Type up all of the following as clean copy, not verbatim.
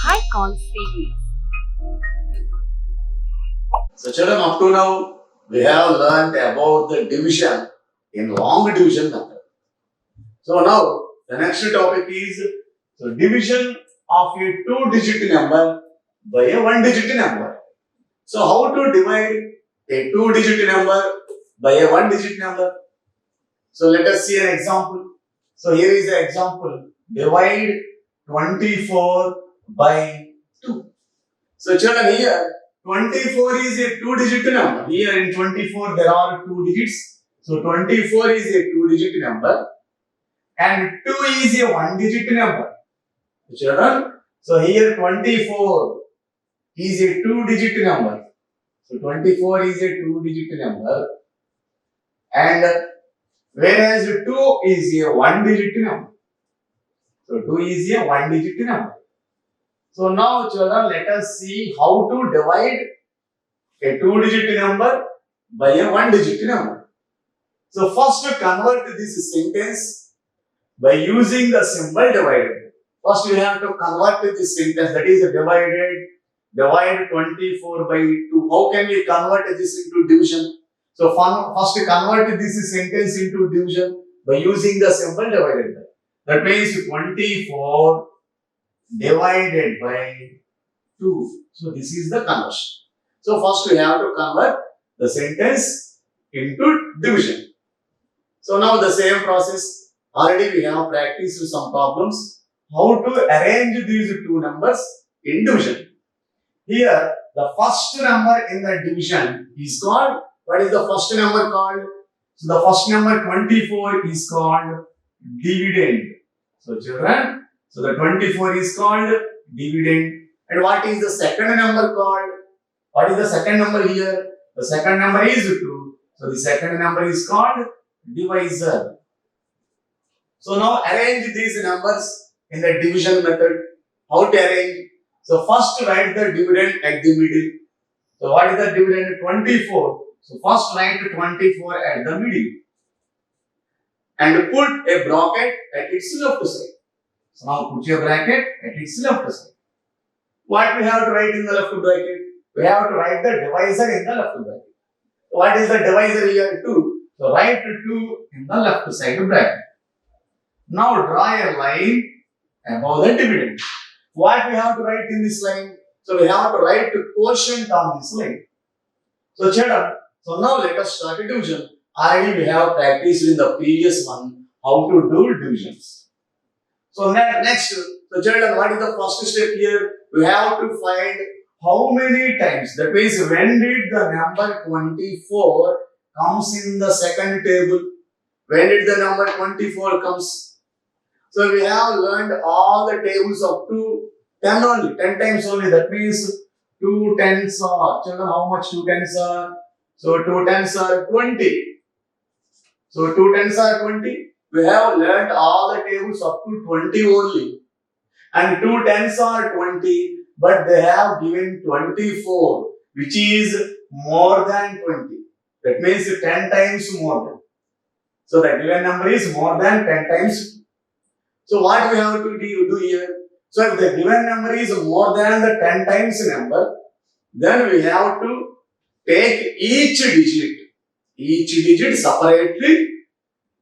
high call series. So children, up to now, we have learned about the division in long division method. So now, the next topic is division of a two-digit number by a one-digit number. So how to divide a two-digit number by a one-digit number? So let us see an example. So here is the example. Divide 24 by 2. So children, here 24 is a two-digit number. Here in 24 there are two digits. So 24 is a two-digit number and 2 is a one-digit number. Children, so here 24 is a two-digit number. So 24 is a two-digit number and whereas 2 is a one-digit number. So 2 is a one-digit number. So now children, let us see how to divide a two-digit number by a one-digit number. So first convert this sentence by using the symbol divided. First we have to convert this sentence, that is divide 24 by 2. How can we convert this into division? So first convert this sentence into division by using the symbol divided by. That means 24 divided by 2. So this is the conversion. So first we have to convert the sentence into division. So now the same process. Already we have practiced some problems. How to arrange these two numbers in division. Here the first number in the division is called, what is the first number called? So the first number 24 is called dividend. So children, so the 24 is called dividend. And what is the second number called? What is the second number here? The second number is 2. So the second number is called divisor. So now arrange these numbers in the division method. How to arrange? So first write the dividend at the middle. So what is the dividend? 24. So first write 24 at the middle. And put a bracket at its left side. So now put your bracket at its left side. What we have to write in the left bracket? We have to write the divisor in the left bracket. What is the divisor here? 2. So write 2 in the left side bracket. Now draw a line above the dividend. What we have to write in this line? So we have to write quotient on this line. So children, so now let us start a division. Already we have practiced in the previous one how to do divisions. So next, so children, what is the first step here? We have to find how many times, that means when did the number 24 comes in the second table? When did the number 24 comes? So we have learned all the tables up to 10 only, 10 times only. That means 2 tens are, children, how much 2 tens are? So 2 tens are 20. So 2 tens are 20. We have learned all the tables up to 20 only. And 2 tens are 20, but they have given 24, which is more than 20. That means 10 times more than. So the given number is more than 10 times. So what we have to do here? So if the given number is more than the 10 times number, then we have to take each digit separately.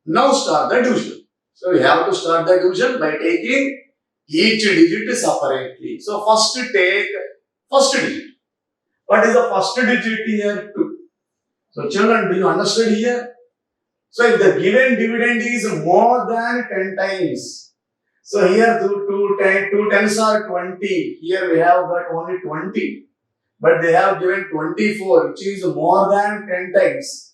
Now start the division. So we have to start the division by taking each digit separately. So first take first digit. What is the first digit here? 2. So children, do you understand here? So if the given dividend is more than 10 times, so here 2 tens are 20. Here we have got only 20. But they have given 24, which is more than 10 times.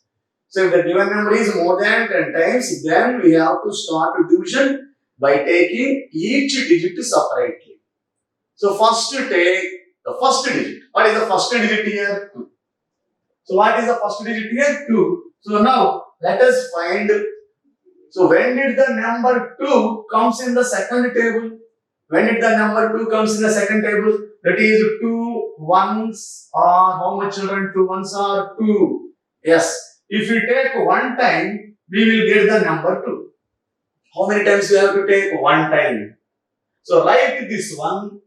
So if the given number is more than 10 times, then we have to start division by taking each digit separately. So first take the first digit. What is the first digit here? 2. So what is the first digit here? 2. So now let us find. So when did the number 2 comes in the second table? When did the number 2 comes in the second table? That is 2 ones are, how much children? 2 ones are 2. Yes. If we take one time, we will get the number 2. How many times we have to take? One time. So write this one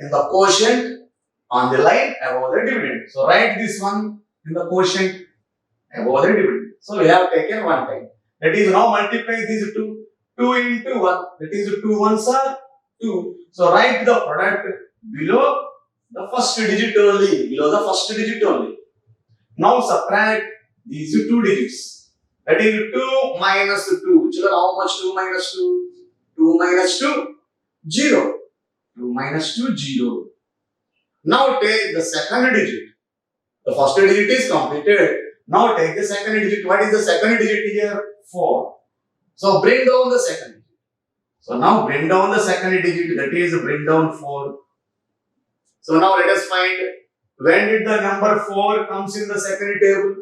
in the quotient on the line above the dividend. So write this one in the quotient above the dividend. So we have taken one time. That is, now multiply these two. 2 into 1. That is 2 ones are 2. So write the product below the first digit only. Below the first digit only. Now subtract these two digits. That is 2 minus 2. Children, how much 2 minus 2? 2 minus 2, 0. 2 minus 2, 0. Now take the second digit. The first digit is completed. Now take the second digit. What is the second digit here? 4. So bring down the second digit. So now bring down the second digit. That is bring down 4. So now let us find when did the number 4 comes in the second table.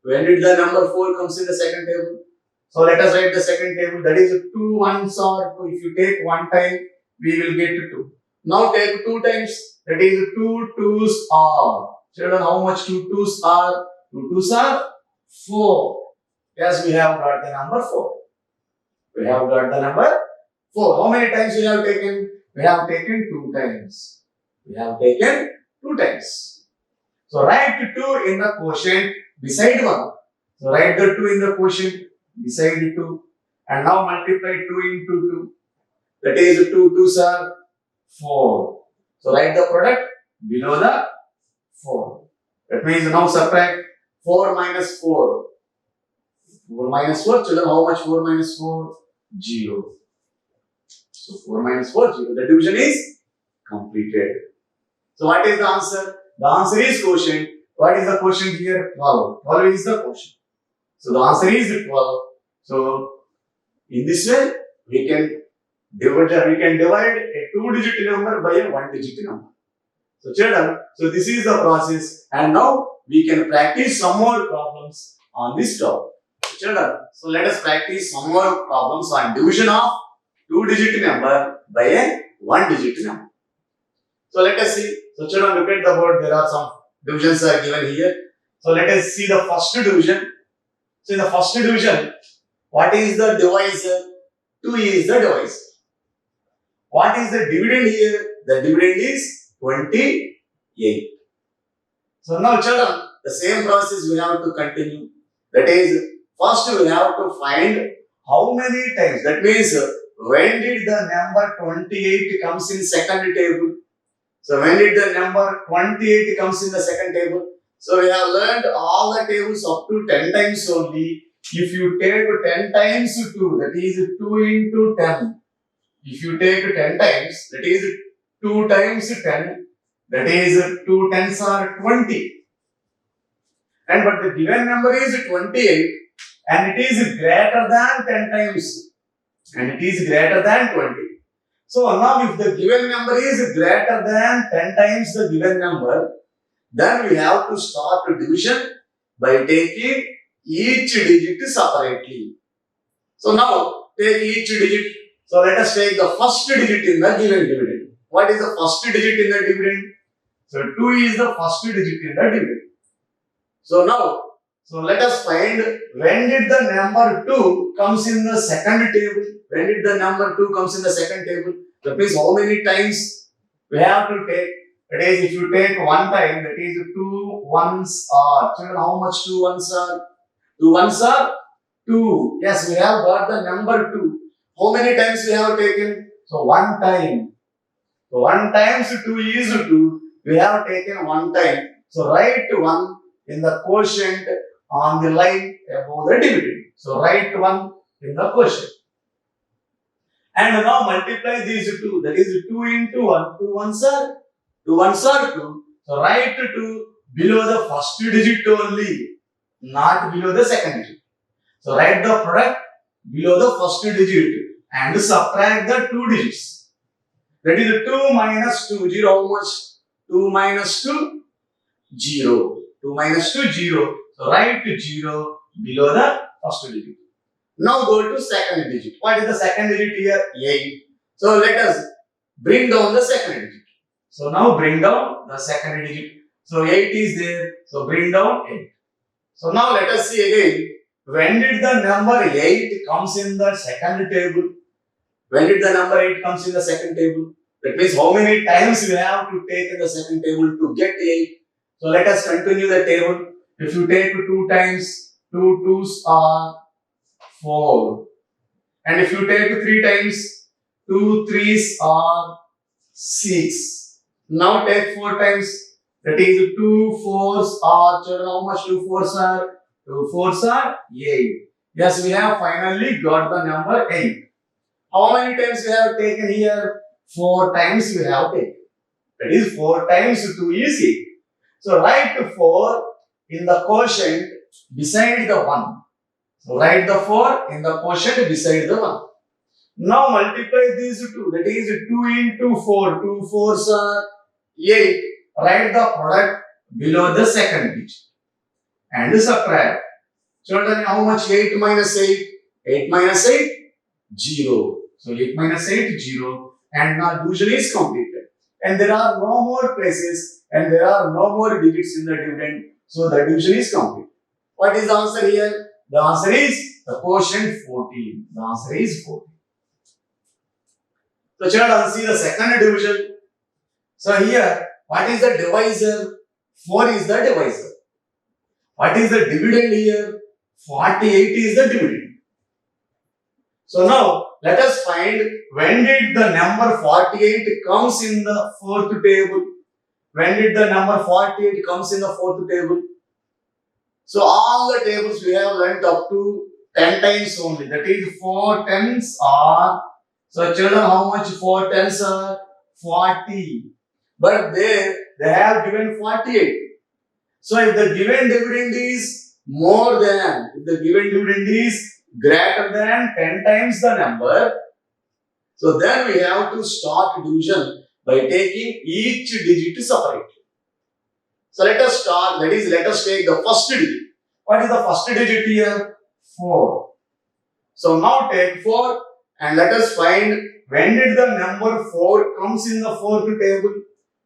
When did the number 4 comes in the second table? So let us write the second table. That is 2 ones are 2. If you take one time, we will get 2. Now take 2 times. That is 2 twos are. Children, how much 2 twos are? 2 twos are 4. Yes, we have got the number 4. We have got the number 4. How many times we have taken? We have taken 2 times. We have taken 2 times. So write 2 in the quotient beside 1. So write the 2 in the quotient beside 2. And now multiply 2 into 2. That is 2 twos are 4. So write the product below the 4. That means now subtract 4 minus 4. 4 minus 4, children, how much 4 minus 4? 0. So 4 minus 4, 0. The division is completed. So what is the answer? The answer is quotient. What is the quotient here? 12. 12 is the quotient. So the answer is 12. So in this way, we can divide a 2-digit number by a 1-digit number. So children, so this is the process, and now we can practice some more problems on this topic. Children, so let us practice some more problems on division of 2-digit number by a 1-digit number. So let us see. So children, look at the board. There are some divisions are given here. So let us see the first division. So in the first division, what is the divisor? 2 is the divisor. What is the dividend here? The dividend is 28. So now children, the same process we have to continue. That is, first we have to find how many times. That means, when did the number 28 comes in second table? So when did the number 28 comes in the second table? So we have learned all the tables up to 10 times only. If you take 10 times 2, that is 2 into 10. If you take 10 times, that is 2 times 10, that is 2 tens are 20. And but the given number is 28 and it is greater than 10 times. And it is greater than 20. So now if the given number is greater than 10 times the given number, then we have to start division by taking each digit separately. So now take each digit. So let us take the first digit in the given dividend. What is the first digit in the dividend? So 2 is the first digit in the dividend. So now, so let us find when did the number 2 comes in the second table. When did the number 2 comes in the second table? That means how many times we have to take. That is, if you take one time, that is 2 ones are. Children, how much 2 ones are? 2 ones are 2. Yes, we have got the number 2. How many times we have taken? So one time. So 1 times 2 is 2. We have taken one time. So write 1 in the quotient on the line above the dividend. So write 1 in the quotient. And now multiply these 2. That is 2 into 1. 2 ones are 2. So write 2 below the first digit only, not below the second digit. So write the product below the first digit and subtract the 2 digits. That is 2 minus 2. 0. How much? 2 minus 2? 0. 2 minus 2, 0. So write 0 below the first digit. Now go to second digit. What is the second digit here? 8. So let us bring down the second digit. So now bring down the second digit. So 8 is there. So bring down 8. So now let us see again. When did the number 8 comes in the second table? When did the number 8 comes in the second table? That means how many times you have to take in the second table to get 8. So let us continue the table. If you take 2 times, 2 twos are 4. And if you take 3 times, 2 threes are 6. Now take 4 times, that is 2 fours are, children, how much 2 fours are? 2 fours are 8. Yes, we have finally got the number 8. How many times we have taken here? 4 times we have taken. That is 4 times 2 is 8. So write 4 in the quotient beside the 1. So write the 4 in the quotient beside the 1. Now multiply these two. That is 2 into 4. 2 fours are 8. Write the product below the second digit. And subtract. Children, how much 8 minus 8? 8 minus 8? 0. So 8 minus 8, 0. And now division is completed. And there are no more places and there are no more digits in the dividend. So the division is complete. What is the answer here? The answer is the quotient 14. The answer is 14. So children, see the second division. So here, what is the divisor? 4 is the divisor. What is the dividend here? 48 is the dividend. So now, let us find when did the number 48 comes in the fourth table. When did the number 48 comes in the fourth table? So all the tables we have learnt up to 10 times only. That is 4 tens are, so children, how much 4 tens are? 40. But they have given 48. So if the given dividend is more than, if the given dividend is greater than 10 times the number, so then we have to start division by taking each digit separately. So let us start, that is, let us take the first digit. What is the first digit here? 4. So now take 4 and let us find when did the number 4 comes in the fourth table.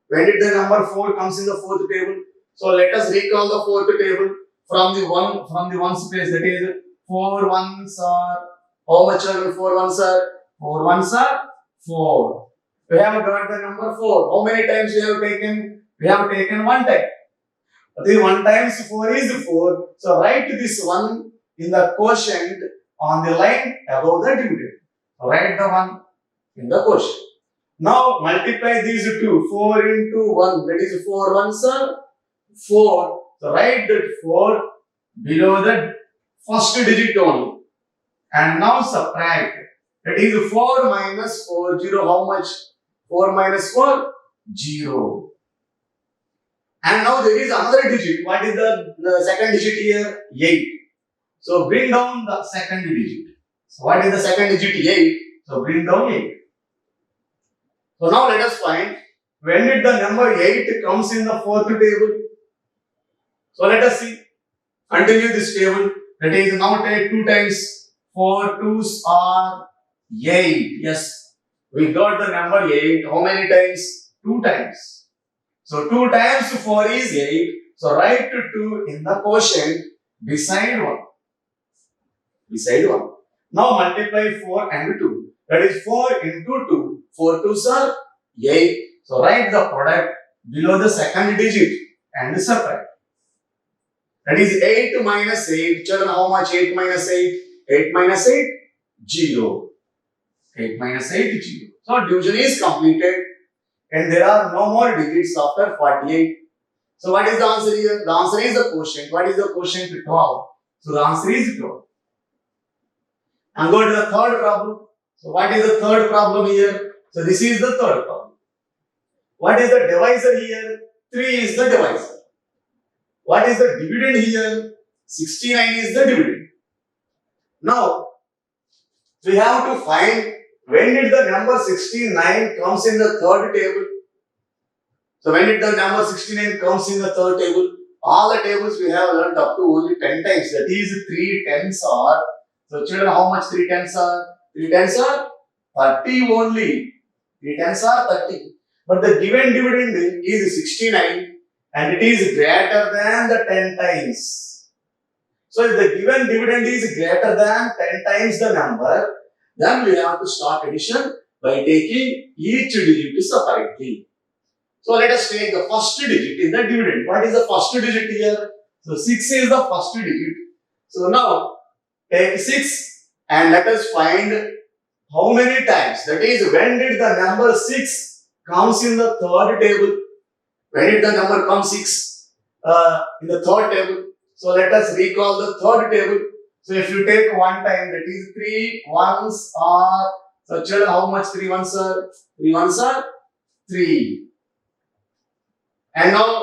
When did the number 4 comes in the fourth table? So let us recall the fourth table from the ones place, that is 4 ones are, how much are 4 ones are? 4 ones are 4. We have got the number 4. How many times we have taken? We have taken 1 time. The 1 times 4 is 4. So write this 1 in the quotient on the line above the dividend. So write the 1 in the quotient. Now multiply these two. 4 into 1, that is 4 ones are 4. So write that 4 below the first digit only. And now subtract. That is 4 minus 4, 0. How much? 4 minus 4? 0. And now there is another digit. What is the second digit here? 8. So bring down the second digit. So what is the second digit? 8. So bring down 8. So now let us find when did the number 8 comes in the fourth table. So let us see. Continue this table. That is, now take 2 times 4 twos are 8. Yes, we got the number 8. How many times? 2 times. So 2 times 4 is 8. So write 2 in the quotient beside 1. Beside 1. Now multiply 4 and 2. That is 4 into 2. 4 twos are 8. So write the product below the second digit and subtract. That is 8 minus 8. Children, how much 8 minus 8? 8 minus 8? 0. 8 minus 8? 0. So division is completed and there are no more digits after 48. So what is the answer here? The answer is the quotient. What is the quotient? 12. So the answer is 12. And go to the third problem. So what is the third problem here? So this is the third problem. What is the divisor here? 3 is the divisor. What is the dividend here? 69 is the dividend. Now, we have to find when did the number 69 comes in the third table. So when did the number 69 comes in the third table? All the tables we have learnt up to only 10 times. That is 3 tens are. So children, how much 3 tens are? 3 tens are 30 only. 3 tens are 30. But the given dividend is 69 and it is greater than the 10 times. So if the given dividend is greater than 10 times the number, then we have to start addition by taking each digit separately. So let us take the first digit in the dividend. What is the first digit here? So 6 is the first digit. So now take 6 and let us find how many times. That is, when did the number 6 comes in the third table? When did the number come 6 in the third table? So let us recall the third table. So if you take one time, that is 3 ones are, so children, how much 3 ones are? 3 ones are 3. And now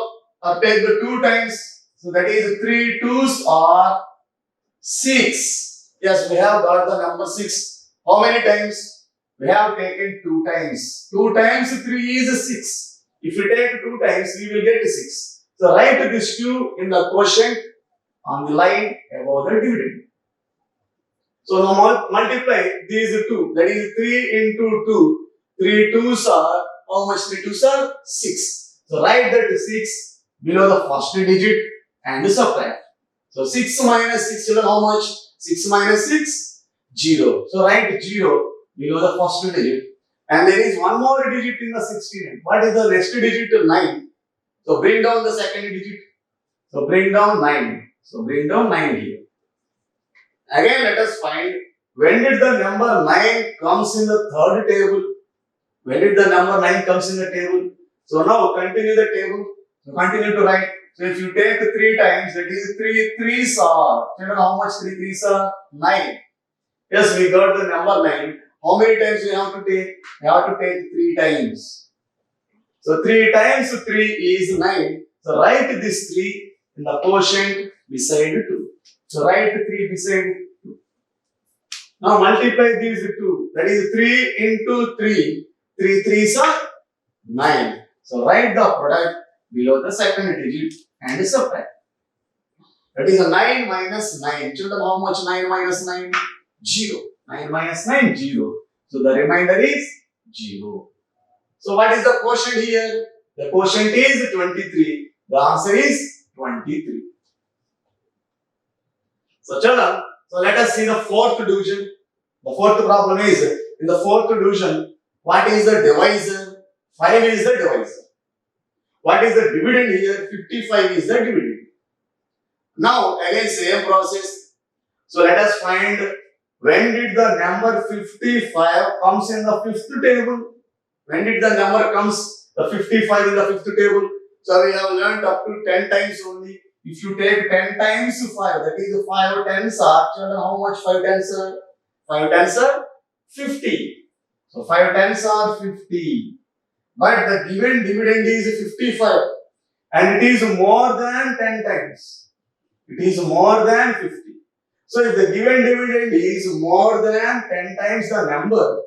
take the 2 times. So that is 3 twos are 6. Yes, we have got the number 6. How many times? We have taken 2 times. 2 times 3 is 6. If we take 2 times, we will get 6. So write this 2 in the quotient on the line above the dividend. So now multiply these 2. That is 3 into 2. 3 twos are, how much 3 twos are? 6. So write that 6 below the first digit and subtract. So 6 minus 6, children, how much? 6 minus 6? 0. So write 0 below the first digit. And there is one more digit in the 16. What is the next digit? 9. So bring down the second digit. So bring down 9. So bring down 9 here. Again, let us find when did the number 9 comes in the third table. When did the number 9 comes in the table? So now continue the table. So continue to write. So if you take 3 times, that is 3 threes are. You know how much 3 threes are? 9. Yes, we got the number 9. How many times we have to take? We have to take 3 times. So 3 times 3 is 9. So write this 3 in the quotient beside 2. So write 3 beside 2. Now multiply these 2. That is 3 into 3. 3 threes are 9. So write the product below the second digit and subtract. That is a 9 minus 9. Children, how much 9 minus 9? 0. 9 minus 9, 0. So the remainder is 0. So what is the quotient here? The quotient is 23. The answer is 23. So children, so let us see the fourth division. The fourth problem is, in the fourth division, what is the divisor? 5 is the divisor. What is the dividend here? 55 is the dividend. Now again same process. So let us find when did the number 55 comes in the fifth table. When did the number comes the 55 in the fifth table? So we have learned up to 10 times only. If you take 10 times 5, that is 5 tens are, children, how much 5 tens are? 5 tens are 50. So 5 tens are 50. But the given dividend is 55 and it is more than 10 times. It is more than 50. So if the given dividend is more than 10 times the number,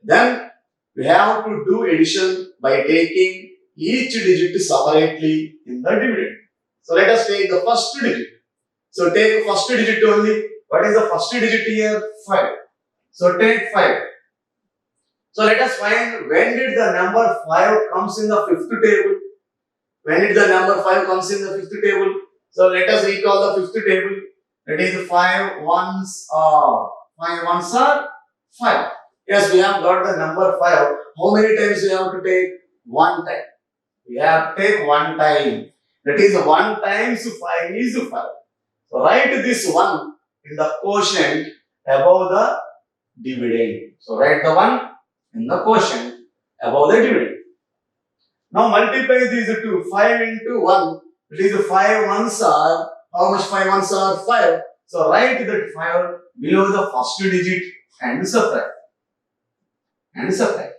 then we have to do addition by taking each digit separately in the dividend. So let us take the first digit. So take first digit only. What is the first digit here? 5. So take 5. So let us find when did the number 5 comes in the fifth table. When did the number 5 comes in the fifth table? So let us recall the fifth table. That is 5 ones are. 5 ones are 5. Yes, we have got the number 5. How many times we have to take? 1 time. We have to take 1 time. That is 1 times 5 is 5. So write this 1 in the quotient above the dividend. So write the 1 in the quotient above the dividend. Now multiply these two. 5 into 1. It is 5 ones are. How much 5 ones are? 5. So write that 5 below the first digit and subtract. And subtract.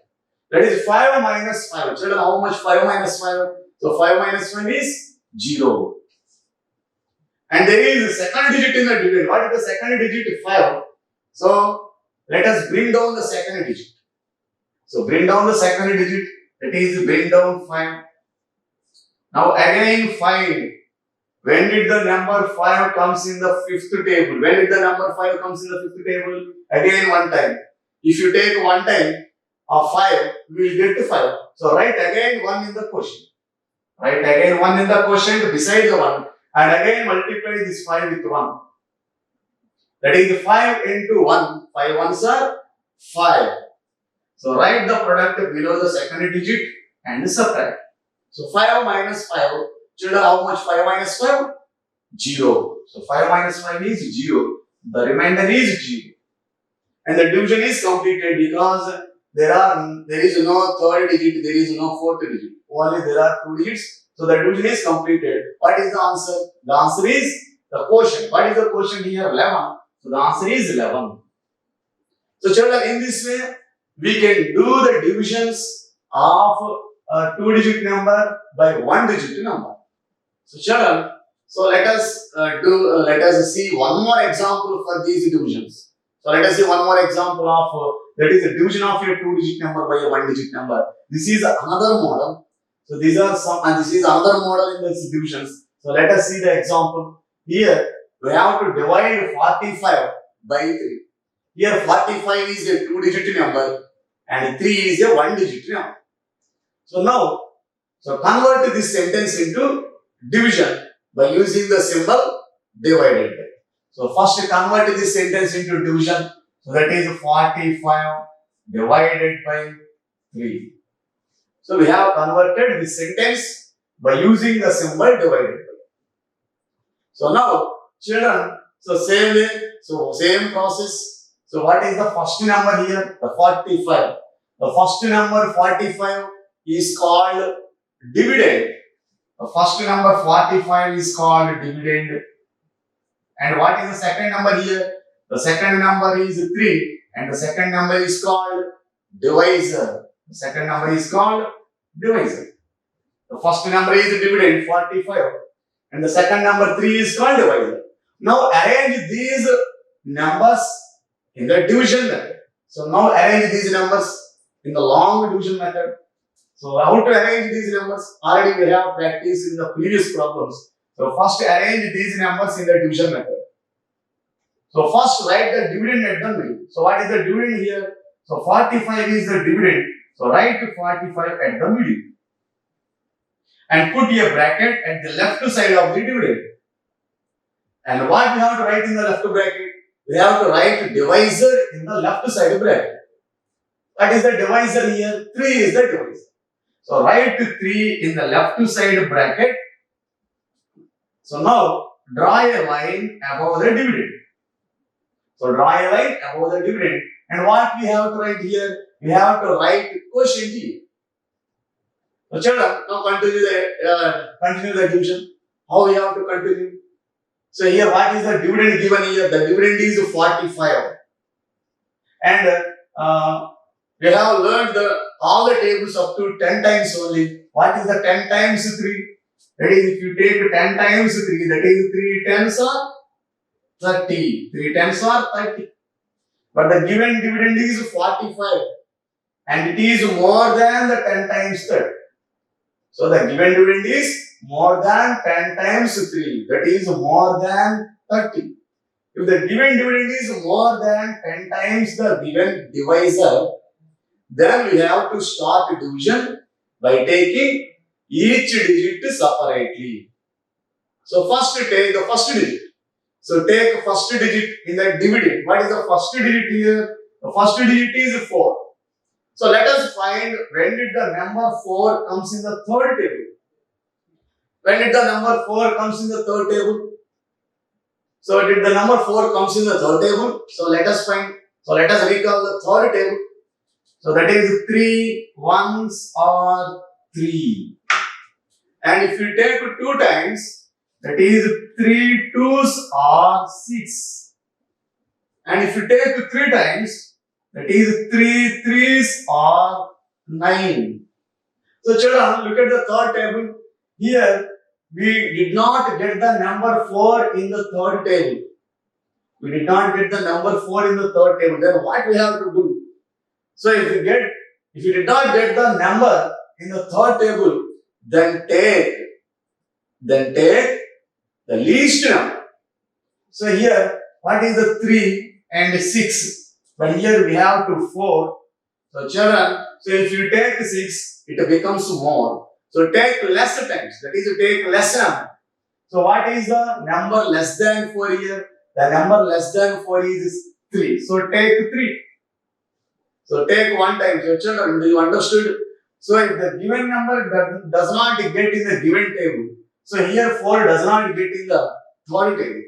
That is 5 minus 5. Children, how much 5 minus 5? So 5 minus 1 is 0. And there is a second digit in the dividend. What is the second digit? 5. So let us bring down the second digit. So bring down the second digit. That is bring down 5. Now again find when did the number 5 comes in the fifth table. When did the number 5 comes in the fifth table? Again 1 time. If you take 1 time of 5, we will get to 5. So write again 1 in the quotient. Write again 1 in the quotient beside the 1 and again multiply this 5 with 1. That is 5 into 1. 5 ones are 5. So write the product below the second digit and subtract. So 5 minus 5. Children, how much 5 minus 5? 0. So 5 minus 5 is 0. The remainder is 0. And the division is completed because there is no third digit, there is no fourth digit. Only there are 2 digits. So the division is completed. What is the answer? The answer is the quotient. What is the quotient here? 11. So the answer is 11. So children, in this way, we can do the divisions of a 2-digit number by 1-digit number. So children, so let us see one more example for these divisions. So let us see one more example of that is a division of a 2-digit number by a 1-digit number. This is another model. So these are some, and this is another model in these divisions. So let us see the example. Here we have to divide 45 by 3. Here 45 is a 2-digit number and 3 is a 1-digit number. So now, convert this sentence into division by using the symbol divided by. So first convert this sentence into division. So that is 45 divided by 3. So we have converted this sentence by using the symbol divided by. So now children, so same way, so same process. So what is the first number here? The 45. The first number 45 is called dividend. The first number 45 is called dividend. And what is the second number here? The second number is 3 and the second number is called divisor. The second number is called divisor. The first number is dividend 45 and the second number 3 is called divisor. Now arrange these numbers in the division method. So now arrange these numbers in the long division method. So how to arrange these numbers? Already we have practiced in the previous problems. So first arrange these numbers in the division method. So first write the dividend at the middle. So what is the dividend here? So 45 is the dividend. So write 45 at the middle. And put a bracket at the left side of the dividend. And what we have to write in the left bracket? We have to write divisor in the left side bracket. What is the divisor here? 3 is the divisor. So write 3 in the left side bracket. So now draw a line above the dividend. So draw a line above the dividend. And what we have to write here? We have to write quotient here. So children, now continue the division. How we have to continue? So here what is the dividend given here? The dividend is 45. And we have learned all the tables up to 10 times only. What is the 10 times 3? That is, if you take 10 times 3, that is 3 times are 30. 3 times are 30. But the given dividend is 45. And it is more than the 10 times 30. So the given dividend is more than 10 times 3. That is more than 30. If the given dividend is more than 10 times the given divisor, then we have to start division by taking each digit separately. So first take the first digit. So take first digit in the dividend. What is the first digit here? The first digit is 4. So let us find when did the number 4 comes in the third table. When did the number 4 comes in the third table? So did the number 4 comes in the third table? So let us find. So let us recall the third table. So that is 3 ones are 3. And if you take 2 times, that is 3 twos are 6. And if you take 3 times, that is 3 threes are 9. So children, look at the third table. Here, we did not get the number 4 in the third table. We did not get the number 4 in the third table. Then what we have to do? So if you did not get the number in the third table, then take the least number. So here, what is the 3 and 6? But here we have to 4. So children, so if you take 6, it becomes more. So take less times. That is, you take less number. So what is the number less than 4 here? The number less than 4 is 3. So take 3. So take 1 times. So children, do you understood? So if the given number does not get in the given table, so here 4 does not get in the third table.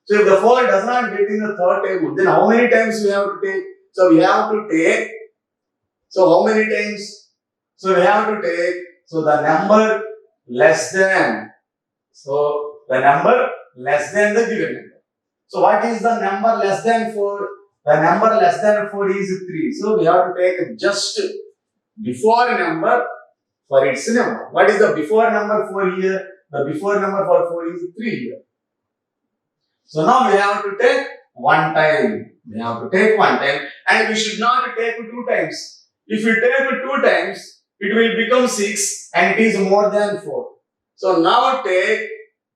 So if the 4 does not get in the third table, then how many times we have to take? So we have to take, so how many times? So we have to take, so the number less than, so the number less than the given number. So what is the number less than 4? The number less than 4 is 3. So we have to take just before number for its number. What is the before number for here? The before number for 4 is 3 here. So now we have to take 1 time. We have to take 1 time, and we should not take 2 times. If we take 2 times, it will become 6 and it is more than 4. So now take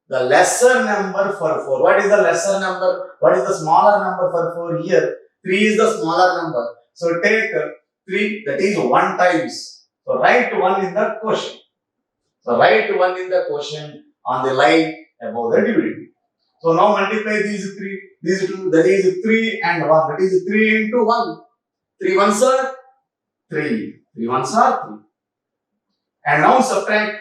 the lesser number for 4. What is the lesser number? What is the smaller number for 4 here? 3 is the smaller number. So take 3, that is 1 times. So write 1 in the quotient. So write 1 in the quotient on the line above the dividend. So now multiply these 2, that is 3 and 1. That is 3 into 1. 3 ones are 3. 3 ones are 3. And now subtract.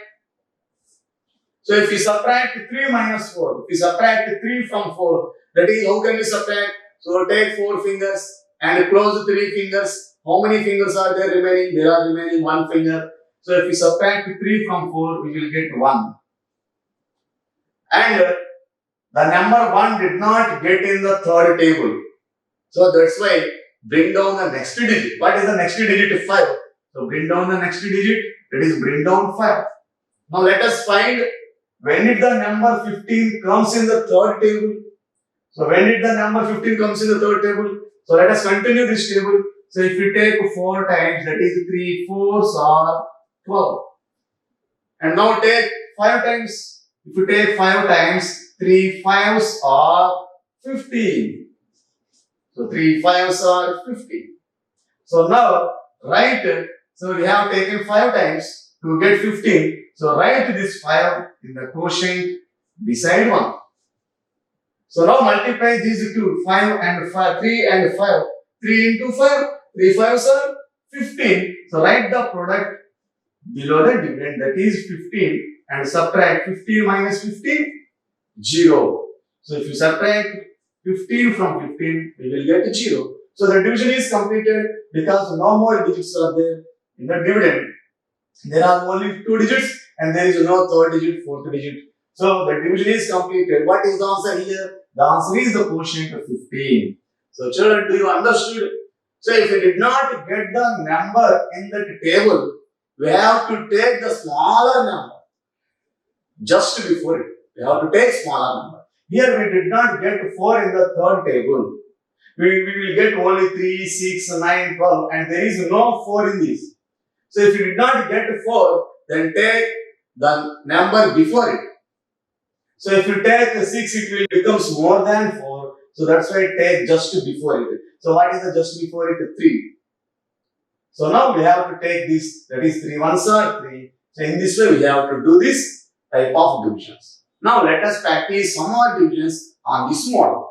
So if we subtract 3 minus 4, if we subtract 3 from 4, that is how can we subtract? So take 4 fingers and close 3 fingers. How many fingers are there remaining? There are remaining 1 finger. So if we subtract 3 from 4, we will get 1. And the number 1 did not get in the third table. So that's why bring down the next digit. What is the next digit? 5. So bring down the next digit. That is bring down 5. Now let us find when did the number 15 comes in the third table. So when did the number 15 comes in the third table? So let us continue this table. So if we take 4 times, that is 3 4s are 12. And now take 5 times. If you take 5 times, 3 5s are 15. So 3 5s are 15. So now write, so we have taken 5 times to get 15. So write this 5 in the quotient beside 1. So now multiply these two, 5 and 5, 3 and 5. 3 into 5, 3 5s are 15. So write the product below the dividend, that is 15, and subtract 15 minus 15, 0. So if you subtract 15 from 15, we will get 0. So the division is completed because no more digits are there in the dividend. There are only 2 digits and there is no third digit, fourth digit. So the division is completed. What is the answer here? The answer is the quotient of 15. So children, do you understood? So if we did not get the number in the table, we have to take the smaller number just before it. We have to take smaller number. Here we did not get 4 in the third table. We will get only 3, 6, 9, 12 and there is no 4 in this. So if you did not get 4, then take the number before it. So if you take 6, it will becomes more than 4. So that's why take just before it. So what is the just before it? 3. So now we have to take this, that is 3 ones are 3. So in this way we have to do this type of divisions. Now let us practice some more divisions on this model.